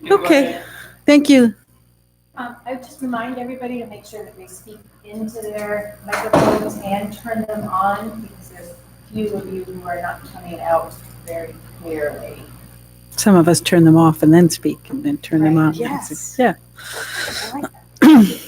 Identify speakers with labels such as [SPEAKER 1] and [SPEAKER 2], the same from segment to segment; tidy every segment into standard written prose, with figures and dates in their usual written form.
[SPEAKER 1] Okay, thank you.
[SPEAKER 2] I would just remind everybody to make sure that they speak into their microphones and turn them on, because there's a few of you who are not coming out very clearly.
[SPEAKER 1] Some of us turn them off and then speak and then turn them on.
[SPEAKER 2] Yes.
[SPEAKER 1] Yeah.
[SPEAKER 2] I like that.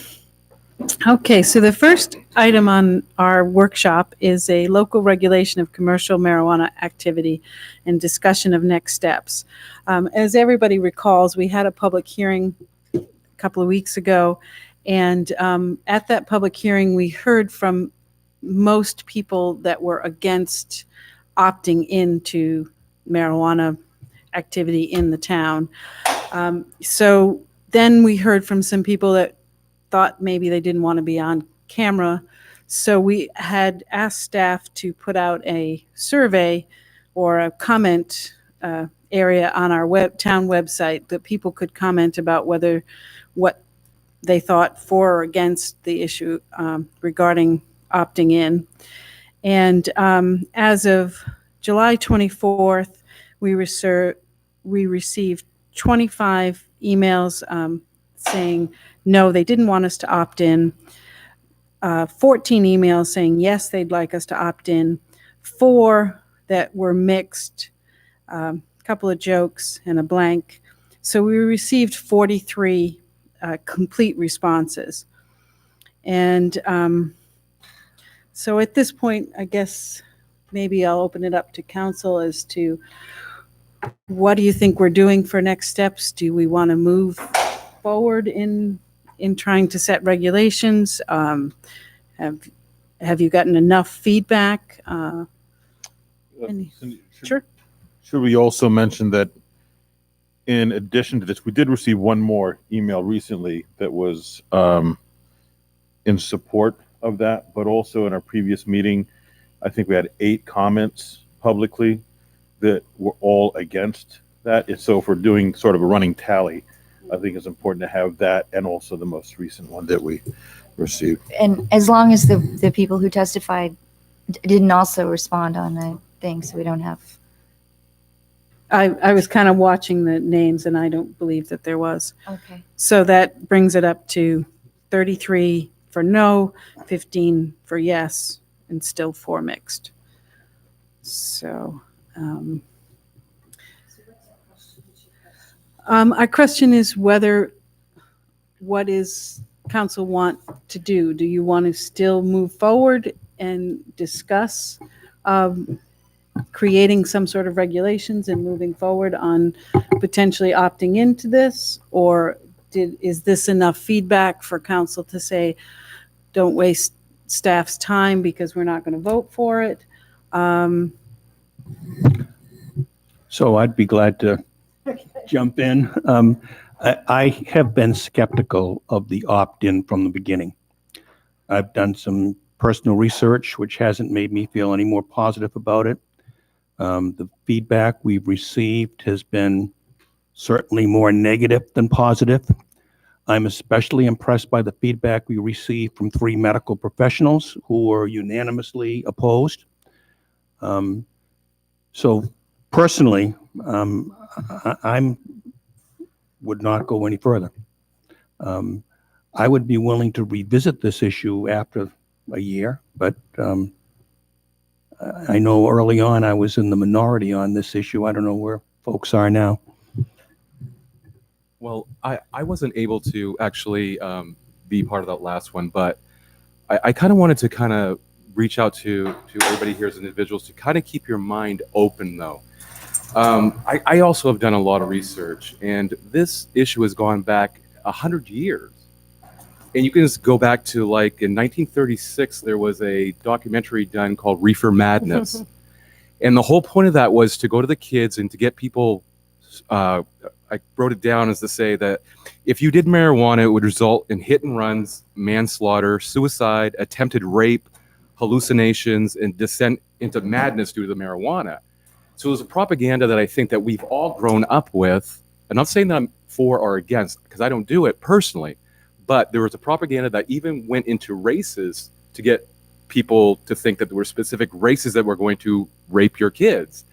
[SPEAKER 1] Okay, so the first item on our workshop is a local regulation of commercial marijuana activity and discussion of next steps. As everybody recalls, we had a public hearing a couple of weeks ago, and at that public hearing, we heard from most people that were against opting into marijuana activity in the town. So then we heard from some people that thought maybe they didn't want to be on camera. So we had asked staff to put out a survey or a comment area on our town website that people could comment about what they thought for or against the issue regarding opting in. And as of July 24th, we received 25 emails saying no, they didn't want us to opt in. 14 emails saying yes, they'd like us to opt in. 4 that were mixed, a couple of jokes and a blank. So we received 43 complete responses. And so at this point, I guess maybe I'll open it up to council as to what do you think we're doing for next steps? Do we want to move forward in trying to set regulations? Have you gotten enough feedback? Sure.
[SPEAKER 3] Should we also mention that in addition to this, we did receive one more email recently that was in support of that, but also in our previous meeting, I think we had 8 comments publicly that were all against that. So if we're doing sort of a running tally, I think it's important to have that and also the most recent one that we received.
[SPEAKER 4] And as long as the people who testified didn't also respond on the thing, so we don't have.
[SPEAKER 1] I was kind of watching the names and I don't believe that there was.
[SPEAKER 4] Okay.
[SPEAKER 1] So that brings it up to 33 for no, 15 for yes, and still 4 mixed. So our question is what is council want to do? Do you want to still move forward and discuss creating some sort of regulations and moving forward on potentially opting into this? Or is this enough feedback for council to say, don't waste staff's time because we're not going to vote for it?
[SPEAKER 5] So I'd be glad to jump in. I have been skeptical of the opt-in from the beginning. I've done some personal research, which hasn't made me feel any more positive about it. The feedback we've received has been certainly more negative than positive. I'm especially impressed by the feedback we received from 3 medical professionals who were unanimously opposed. So personally, I would not go any further. I would be willing to revisit this issue after a year, but I know early on I was in the minority on this issue. I don't know where folks are now.
[SPEAKER 6] Well, I wasn't able to actually be part of that last one, but I kind of wanted to kind of reach out to everybody here as individuals to kind of keep your mind open, though. I also have done a lot of research, and this issue has gone back 100 years. And you can just go back to, like, in 1936, there was a documentary done called Reefer Madness. And the whole point of that was to go to the kids and to get people, I wrote it down as to say that if you did marijuana, it would result in hit and runs, manslaughter, suicide, attempted rape, hallucinations, and descent into madness due to the marijuana. So it was a propaganda that I think that we've all grown up with. I'm not saying that I'm for or against, because I don't do it personally, but there was a propaganda that even went into races to get people to think that there were specific races that were going to rape your kids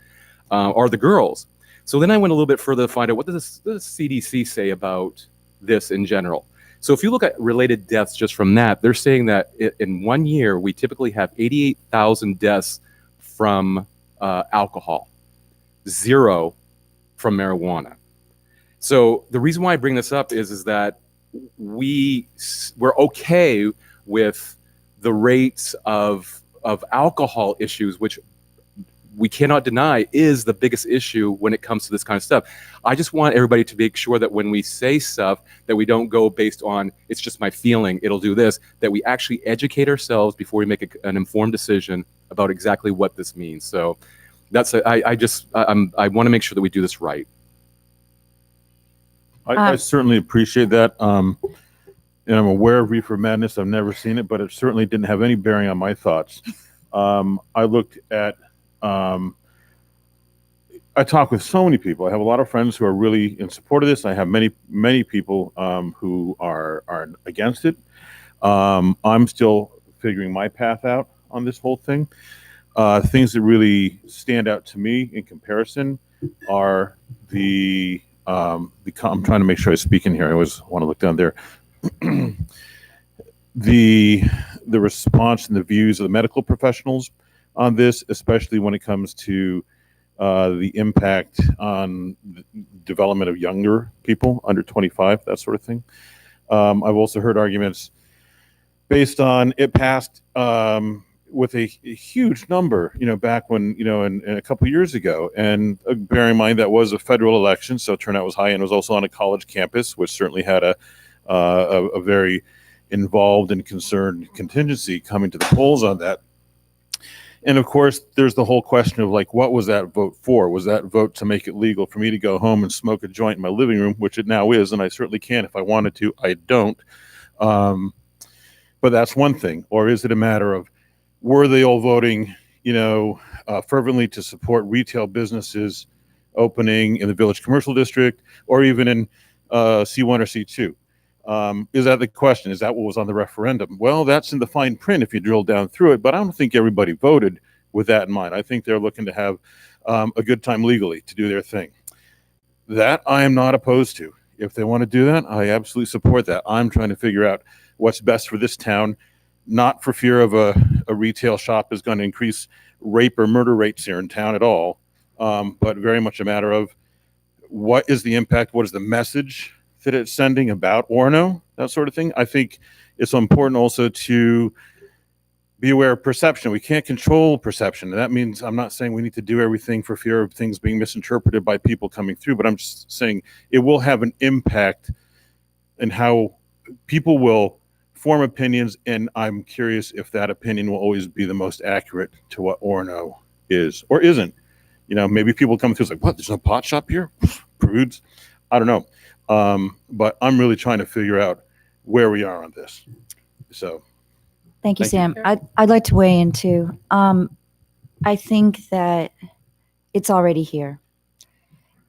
[SPEAKER 6] or the girls. So then I went a little bit further to find out what does the CDC say about this in general. So if you look at related deaths just from that, they're saying that in 1 year, we typically have 88,000 deaths from alcohol, 0 from marijuana. So the reason why I bring this up is that we're okay with the rates of alcohol issues, which we cannot deny is the biggest issue when it comes to this kind of stuff. I just want everybody to make sure that when we say stuff, that we don't go based on, it's just my feeling, it'll do this, that we actually educate ourselves before we make an informed decision about exactly what this means. So that's, I want to make sure that we do this right.
[SPEAKER 3] I certainly appreciate that. And I'm aware of Reefer Madness. I've never seen it, but it certainly didn't have any bearing on my thoughts. I looked at, I talk with so many people. I have a lot of friends who are really in support of this. I have many people who are against it. I'm still figuring my path out on this whole thing. Things that really stand out to me in comparison are I'm trying to make sure I speak in here. I always want to look down there. The response and the views of the medical professionals on this, especially when it comes to the impact on the development of younger people under 25, that sort of thing. I've also heard arguments based on it passed with a huge number, back when, in a couple of years ago. And bear in mind that was a federal election, so turnout was high, and it was also on a college campus, which certainly had a very involved and concerned contingency coming to the polls on that. And of course, there's the whole question of what was that vote for? Was that vote to make it legal for me to go home and smoke a joint in my living room, which it now is, and I certainly can if I wanted to. I don't. But that's one thing. Or is it a matter of, were they all voting, fervently to support retail businesses opening in the Village Commercial District or even in C1 or C2? Is that the question? Is that what was on the referendum? Well, that's in the fine print if you drill down through it, but I don't think everybody voted with that in mind. I think they're looking to have a good time legally to do their thing. That I am not opposed to. If they want to do that, I absolutely support that. I'm trying to figure out what's best for this town, not for fear of a retail shop is going to increase rape or murder rates here in town at all, but very much a matter of what is the impact, what is the message that it's sending about Orono, that sort of thing. I think it's important also to be aware of perception. We can't control perception. And that means I'm not saying we need to do everything for fear of things being misinterpreted by people coming through, but I'm just saying it will have an impact in how people will form opinions, and I'm curious if that opinion will always be the most accurate to what Orono is or isn't. Maybe people come through, it's what, there's no pot shop here? Prudes? I don't know. But I'm really trying to figure out where we are on this. So
[SPEAKER 4] Thank you,
[SPEAKER 3] Thank
[SPEAKER 4] Sam. I'd like to weigh in too. I think that it's already here.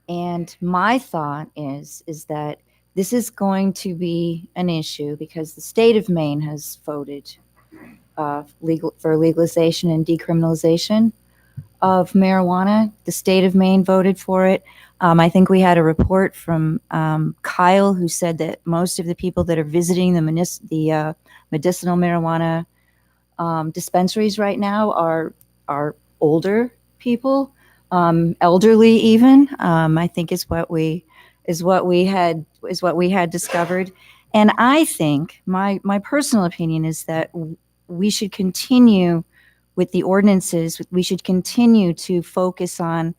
[SPEAKER 4] And my thought is that this is going to be an issue because the state of Maine has voted for legalization and decriminalization of marijuana. The state of Maine voted for it. I think we had a report from Kyle who said that most of the people that are visiting the medicinal marijuana dispensaries right now are older people, elderly even. I think is what we had discovered. And I think my personal opinion is that we should continue with the ordinances. We should continue to focus on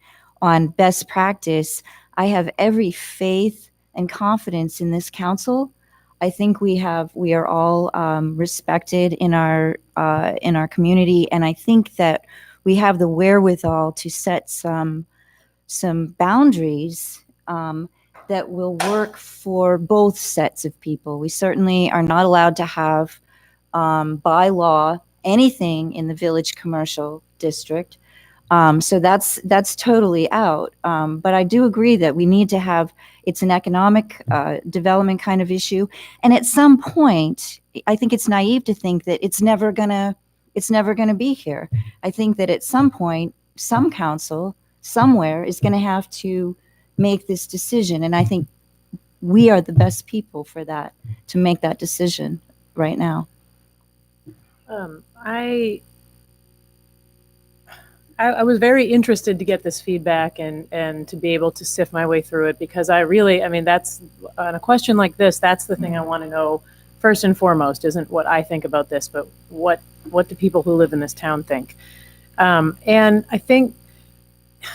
[SPEAKER 4] best practice. I have every faith and confidence in this council. I think we are all respected in our community, and I think that we have the wherewithal to set some boundaries that will work for both sets of people. We certainly are not allowed to have by law anything in the Village Commercial District. So that's totally out. But I do agree that we need to have, it's an economic development kind of issue. And at some point, I think it's naive to think that it's never gonna it's never going to be here. I think that at some point, some council somewhere is going to have to make this decision. And I think we are the best people for that, to make that decision right now.
[SPEAKER 7] I was very interested to get this feedback and to be able to sift my way through it, because I mean, that's on a question like this, that's the thing I want to know first and foremost, isn't what I think about this, but what do people who live in this town think? And I think,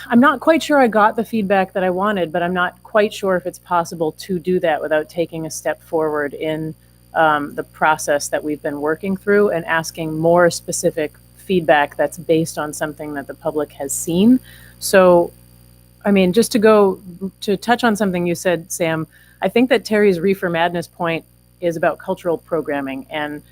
[SPEAKER 7] I'm not quite sure I got the feedback that I wanted, but I'm not quite sure if it's possible to do that without taking a step forward in the process that we've been working through and asking more specific feedback that's based on something that the public has seen. So, I mean, just to touch on something you said, Sam, I think that Terry's Reefer Madness point is about cultural programming, and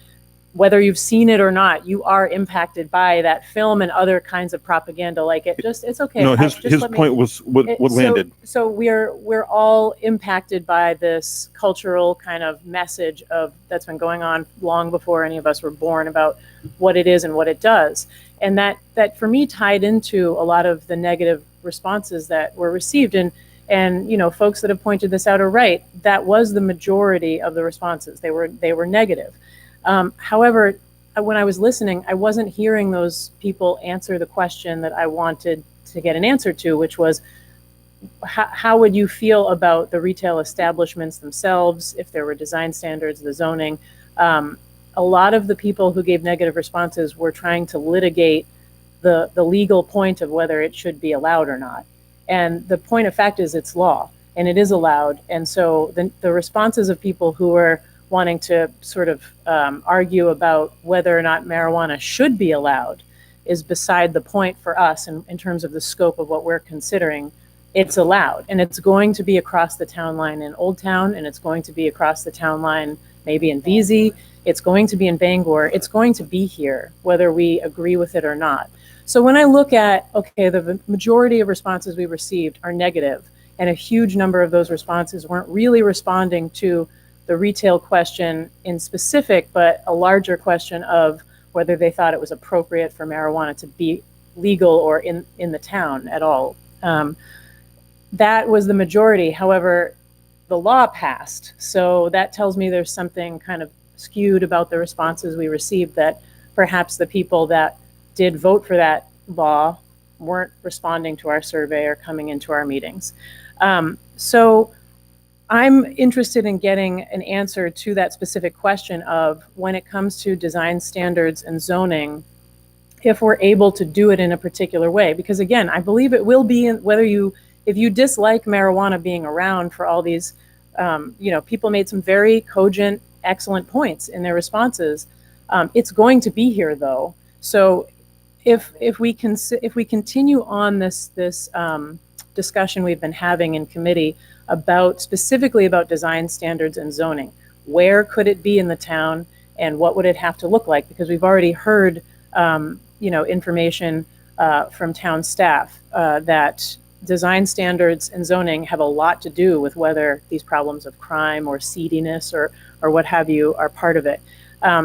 [SPEAKER 7] whether you've seen it or not, you are impacted by that film and other kinds of propaganda like it. It's okay.
[SPEAKER 3] No, his point was what landed.
[SPEAKER 7] So we're all impacted by this cultural kind of message that's been going on long before any of us were born about what it is and what it does. And that for me tied into a lot of the negative responses that were received. And you know, folks that have pointed this out are right. That was the majority of the responses. They were negative. However, when I was listening, I wasn't hearing those people answer the question that I wanted to get an answer to, which was, how would you feel about the retail establishments themselves, if there were design standards, the zoning? A lot of the people who gave negative responses were trying to litigate the legal point of whether it should be allowed or not. And the point of fact is it's law, and it is allowed. And so the responses of people who were wanting to sort of argue about whether or not marijuana should be allowed is beside the point for us in terms of the scope of what we're considering. It's allowed, and it's going to be across the town line in Old Town, and it's going to be across the town line maybe in VZ, it's going to be in Bangor, it's going to be here, whether we agree with it or not. So when I look at, okay, the majority of responses we received are negative, and a huge number of those responses weren't really responding to the retail question in specific, but a larger question of whether they thought it was appropriate for marijuana to be legal or in the town at all. That was the majority. However, the law passed. So that tells me there's something kind of skewed about the responses we received, that perhaps the people that did vote for that law weren't responding to our survey or coming into our meetings. So I'm interested in getting an answer to that specific question of, when it comes to design standards and zoning, if we're able to do it in a particular way. Because again, I believe it will be, if you dislike marijuana being around for all these, people made some very cogent, excellent points in their responses. It's going to be here though. So if we continue on this discussion we've been having in committee specifically about design standards and zoning, where could it be in the town and what would it have to look like? Because we've already heard, information from town staff that design standards and zoning have a lot to do with whether these problems of crime or seediness or what have you are part of it.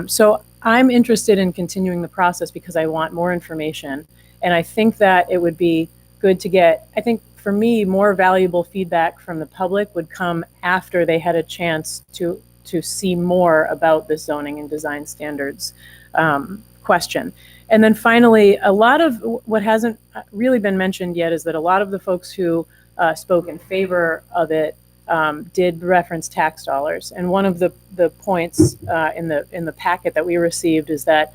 [SPEAKER 7] So I'm interested in continuing the process because I want more information. And I think that it would be good to get, I think for me, more valuable feedback from the public would come after they had a chance to see more about the zoning and design standards question. And then finally, a lot of what hasn't really been mentioned yet is that a lot of the folks who spoke in favor of it did reference tax dollars. And one of the points in the packet that we received is that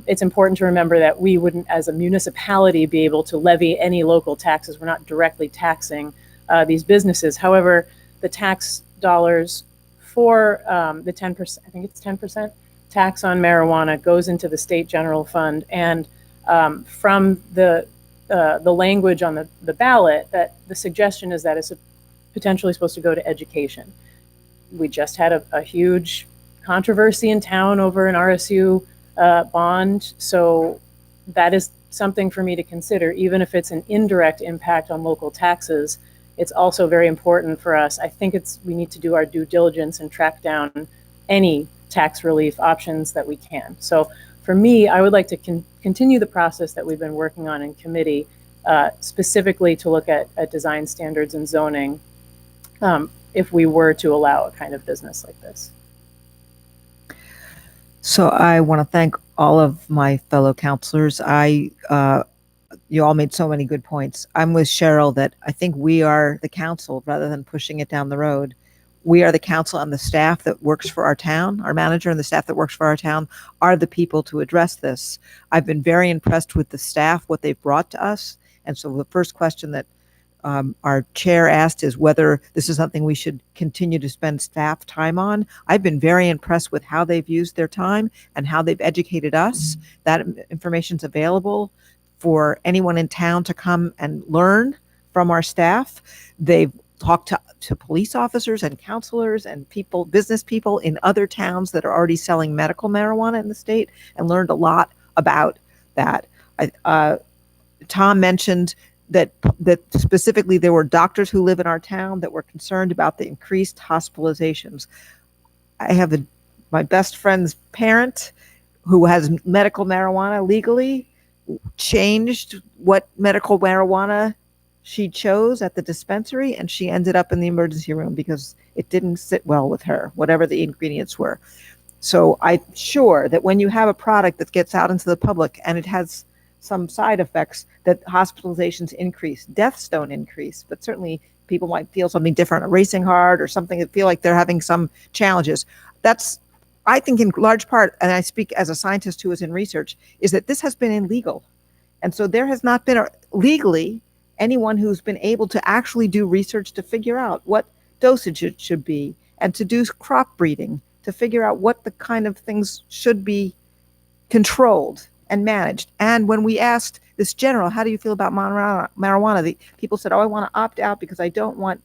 [SPEAKER 7] it's important to remember that we wouldn't, as a municipality, be able to levy any local taxes. We're not directly taxing these businesses. However, the tax dollars for the 10%, I think it's 10%, tax on marijuana goes into the state general fund, and from the language on the ballot, that the suggestion is that it's potentially supposed to go to education. We just had a huge controversy in town over an RSU bond, so that is something for me to consider. Even if it's an indirect impact on local taxes, it's also very important for us. I think we need to do our due diligence and track down any tax relief options that we can. So for me, I would like to continue the process that we've been working on in committee, specifically to look at design standards and zoning, if we were to allow a kind of business like this.
[SPEAKER 8] So I want to thank all of my fellow counselors. You all made so many good points. I'm with Cheryl that I think we are the council rather than pushing it down the road. We are the council, and the staff that works for our town, our manager and the staff that works for our town are the people to address this. I've been very impressed with the staff, what they've brought to us. And so the first question that our chair asked is whether this is something we should continue to spend staff time on. I've been very impressed with how they've used their time and how they've educated us. That information's available for anyone in town to come and learn from our staff. They've talked to police officers and counselors and people, business people in other towns that are already selling medical marijuana in the state, and learned a lot about that. Tom mentioned that specifically there were doctors who live in our town that were concerned about the increased hospitalizations. I have my best friend's parent who has medical marijuana legally, changed what medical marijuana she chose at the dispensary, and she ended up in the emergency room because it didn't sit well with her, whatever the ingredients were. So I'm sure that when you have a product that gets out into the public and it has some side effects, that hospitalizations increase, deaths don't increase, but certainly people might feel something different, racing hard or something, that feel like they're having some challenges. That's, I think, in large part, and I speak as a scientist who is in research, is that this has been illegal. And so there has not been legally anyone who's been able to actually do research to figure out what dosage it should be, and to do crop breeding, to figure out what the kind of things should be controlled and managed. And when we asked this general, how do you feel about marijuana? The people said, oh, I want to opt out because I don't want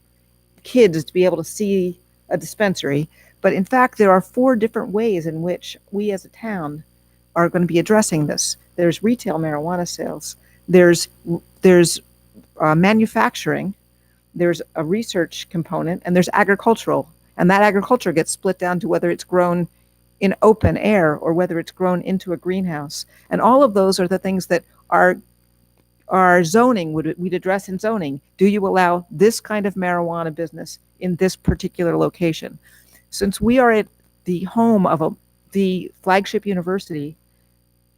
[SPEAKER 8] kids to be able to see a dispensary. But in fact, there are 4 different ways in which we as a town are going to be addressing this. There's retail marijuana sales. There's manufacturing. There's a research component, and there's agricultural. And that agriculture gets split down to whether it's grown in open air or whether it's grown into a greenhouse. And all of those are the things that our zoning we'd address in zoning. Do you allow this kind of marijuana business in this particular location? Since we are at the home of the flagship university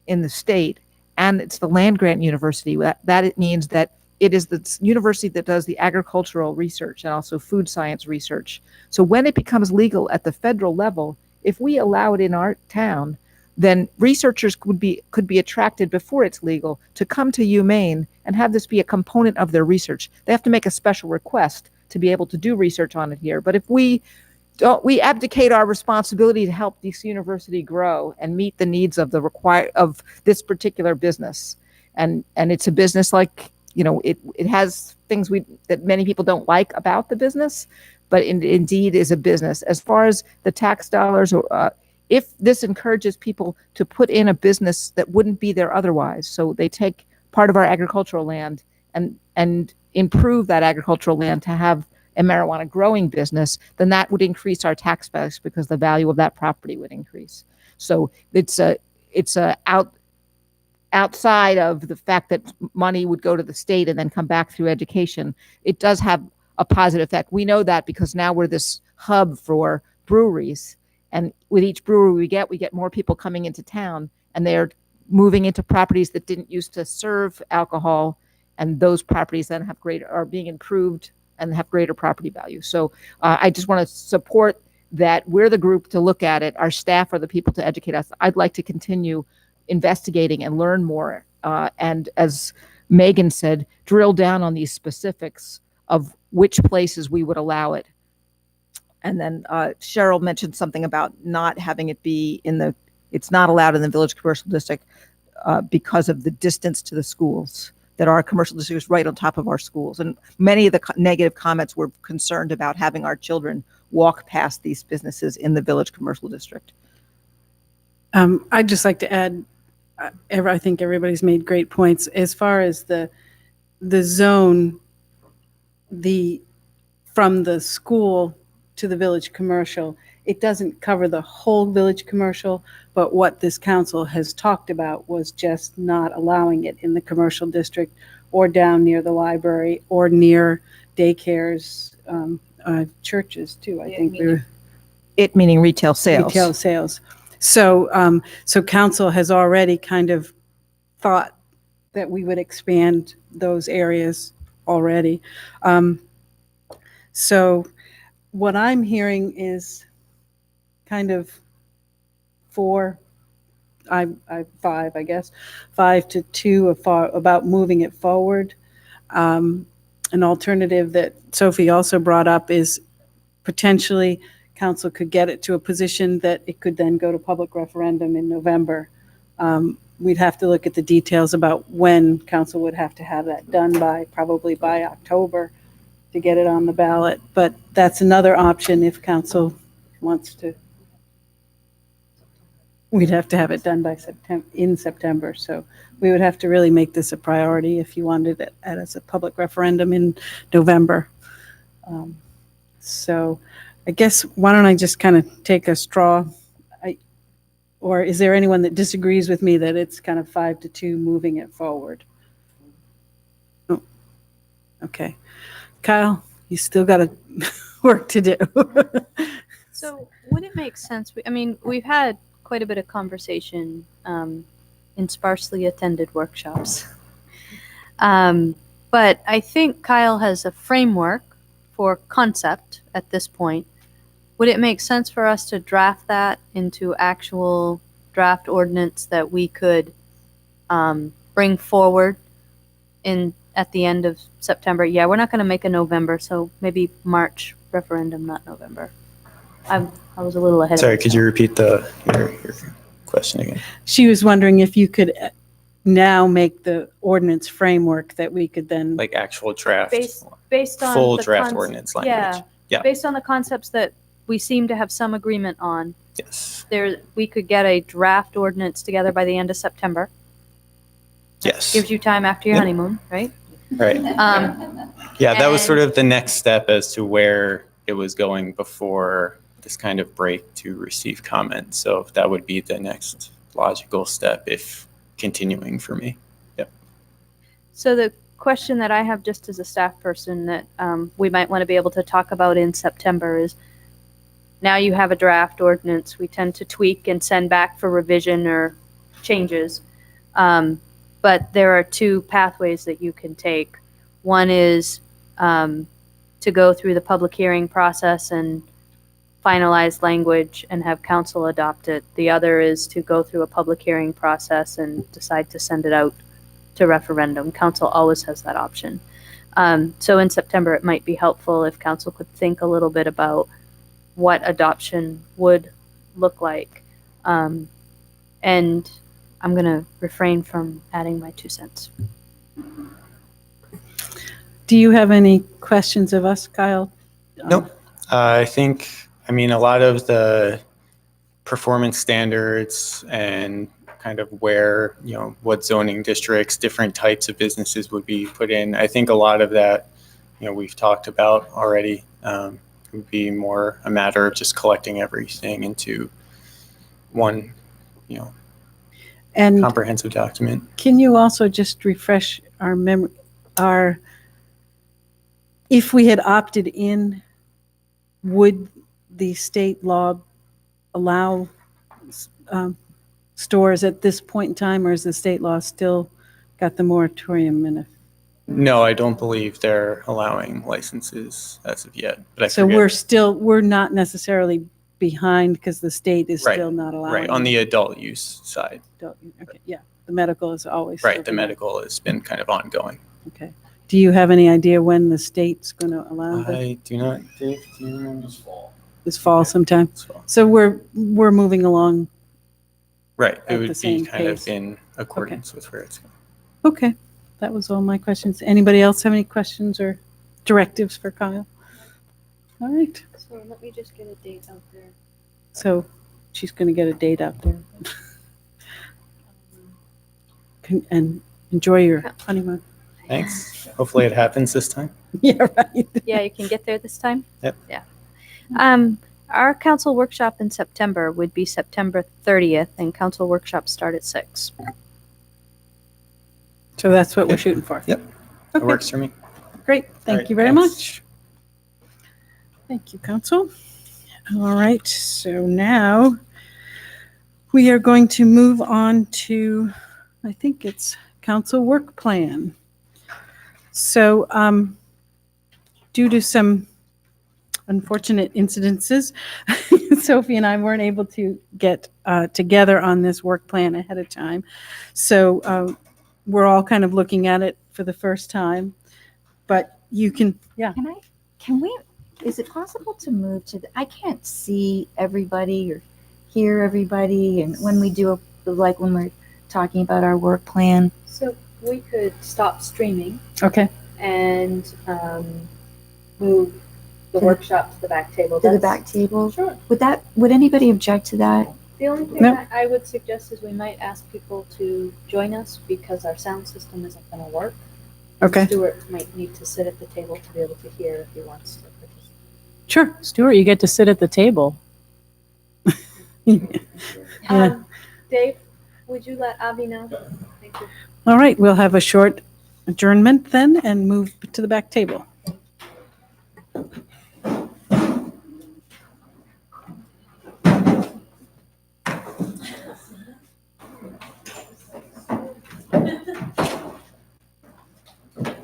[SPEAKER 8] in the state, and it's the land grant university, that it means that it is the university that does the agricultural research and also food science research. So when it becomes legal at the federal level, if we allow it in our town, then researchers could be attracted before it's legal to come to UMaine and have this be a component of their research. They have to make a special request to be able to do research on it here. But if we abdicate our responsibility to help this university grow and meet the needs of of this particular business, and it's a business like, it has things that many people don't like about the business, but indeed is a business. As far as the tax dollars, or if this encourages people to put in a business that wouldn't be there otherwise, so they take part of our agricultural land and improve that agricultural land to have a marijuana growing business, then that would increase our tax base because the value of that property would increase. So it's outside of the fact that money would go to the state and then come back through education. It does have a positive effect. We know that because now we're this hub for breweries, and with each brewery we get more people coming into town, and they're moving into properties that didn't used to serve alcohol, and those properties then are being improved and have greater property value. So I just want to support that. We're the group to look at it. Our staff are the people to educate us. I'd like to continue investigating and learn more. And as Megan said, drill down on these specifics of which places we would allow it. And then Cheryl mentioned something about not having it be it's not allowed in the village commercial district because of the distance to the schools, that our commercial district is right on top of our schools. And many of the negative comments were concerned about having our children walk past these businesses in the village commercial district.
[SPEAKER 1] I'd just like to add, I think everybody's made great points. As far as the zone, from the school to the village commercial, it doesn't cover the whole village commercial, but what this council has talked about was just not allowing it in the commercial district or down near the library or near daycares, churches too, I think.
[SPEAKER 8] It meaning retail sales.
[SPEAKER 1] Retail sales. So, so council has already kind of thought that we would expand those areas already. So what I'm hearing is kind of five, I guess, 5-2 about moving it forward. An alternative that Sophie also brought up is potentially council could get it to a position that it could then go to public referendum in November. We'd have to look at the details about when council would have to have that done by, probably by October to get it on the ballot. But that's another option if council wants to. We'd have to have it done by September. So we would have to really make this a priority if you wanted it as a public referendum in November. So I guess, why don't I just kind of take a straw? Or is there anyone that disagrees with me that it's kind of 5-2 moving it forward? Oh, okay. Kyle, you still got work to do.
[SPEAKER 9] So would it make sense? I mean, we've had quite a bit of conversation in sparsely attended workshops. But I think Kyle has a framework for concept at this point. Would it make sense for us to draft that into actual draft ordinance that we could bring forward at the end of September? Yeah, we're not going to make a November, so maybe March referendum, not November. I was a little ahead.
[SPEAKER 10] Sorry, could you repeat your question again?
[SPEAKER 1] She was wondering if you could now make the ordinance framework that we could then.
[SPEAKER 10] Like actual draft,
[SPEAKER 9] based on
[SPEAKER 10] full
[SPEAKER 9] the
[SPEAKER 10] draft ordinance language. Yeah.
[SPEAKER 9] Based on the concepts that we seem to have some agreement on.
[SPEAKER 10] Yes.
[SPEAKER 9] We could get a draft ordinance together by the end of September.
[SPEAKER 10] Yes.
[SPEAKER 9] Gives you time after your honeymoon, right?
[SPEAKER 10] Right. Yeah, that was sort of the next step as to where it was going before this kind of break to receive comments. So that would be the next logical step if continuing for me. Yep.
[SPEAKER 9] So the question that I have just as a staff person that we might want to be able to talk about in September is, now you have a draft ordinance. We tend to tweak and send back for revision or changes. But there are two pathways that you can take. One is to go through the public hearing process and finalize language and have council adopt it. The other is to go through a public hearing process and decide to send it out to referendum. Council always has that option. So in September, it might be helpful if council could think a little bit about what adoption would look like. And I'm going to refrain from adding my 2 cents.
[SPEAKER 1] Do you have any questions of us, Kyle?
[SPEAKER 10] Nope. I think, a lot of the performance standards and kind of where, what zoning districts, different types of businesses would be put in. I think a lot of that, we've talked about already. Would be more a matter of just collecting everything into one,
[SPEAKER 1] and
[SPEAKER 10] comprehensive document.
[SPEAKER 1] Can you also just refresh our memory? If we had opted in, would the state law allow stores at this point in time, or is the state law still got the moratorium in it?
[SPEAKER 10] No, I don't believe they're allowing licenses as of yet. But
[SPEAKER 1] so we're not necessarily behind because the state is still not allowing.
[SPEAKER 10] Right, on the adult use side.
[SPEAKER 1] Okay, yeah. The medical is always.
[SPEAKER 10] Right, the medical has been kind of ongoing.
[SPEAKER 1] Okay. Do you have any idea when the state's going to allow that?
[SPEAKER 10] I do not. Dave, do you remember?
[SPEAKER 1] This fall sometime.
[SPEAKER 10] This fall.
[SPEAKER 1] So we're moving along.
[SPEAKER 10] Right, it would
[SPEAKER 1] the
[SPEAKER 10] be
[SPEAKER 1] same
[SPEAKER 10] kind
[SPEAKER 1] pace.
[SPEAKER 10] of in accordance with where it's going.
[SPEAKER 1] Okay. That was all my questions. Anybody else have any questions or directives for Kyle? All right.
[SPEAKER 9] So let me just get a date out there.
[SPEAKER 1] So she's going to get a date out there. And enjoy your honeymoon.
[SPEAKER 10] Thanks. Hopefully it happens this time.
[SPEAKER 1] Yeah, right.
[SPEAKER 9] Yeah, you can get there this time?
[SPEAKER 10] Yep.
[SPEAKER 9] Yeah. Our council workshop in September would be September 30th, and council workshops start at 6.
[SPEAKER 1] So that's what we're shooting for.
[SPEAKER 10] Yep. That
[SPEAKER 1] Okay.
[SPEAKER 10] works for me.
[SPEAKER 1] Great. Thank
[SPEAKER 10] right,
[SPEAKER 1] you very
[SPEAKER 10] thanks.
[SPEAKER 1] much. Thank you, Council. All right. So now we are going to move on to, I think it's Council Work Plan. So due to some unfortunate incidences, Sophie and I weren't able to get together on this work plan ahead of time. So we're all kind of looking at it for the first time. But you can, yeah.
[SPEAKER 4] Is it possible to move to I can't see everybody or hear everybody. And when we do, like when we're talking about our work plan.
[SPEAKER 9] So we could stop streaming
[SPEAKER 1] Okay.
[SPEAKER 9] and move the workshop to the back table.
[SPEAKER 4] To the back table?
[SPEAKER 9] Sure.
[SPEAKER 4] Would anybody object to that?
[SPEAKER 9] The only thing
[SPEAKER 1] No.
[SPEAKER 9] that I would suggest is we might ask people to join us because our sound system isn't going to work.
[SPEAKER 1] Okay.
[SPEAKER 9] Stuart might need to sit at the table to be able to hear if he wants to participate.
[SPEAKER 1] Sure.
[SPEAKER 7] Stuart, you get to sit at the table. Yeah.
[SPEAKER 9] Dave, would you let Avi know? Thank you.
[SPEAKER 1] All right. We'll have a short adjournment then and move to the back table.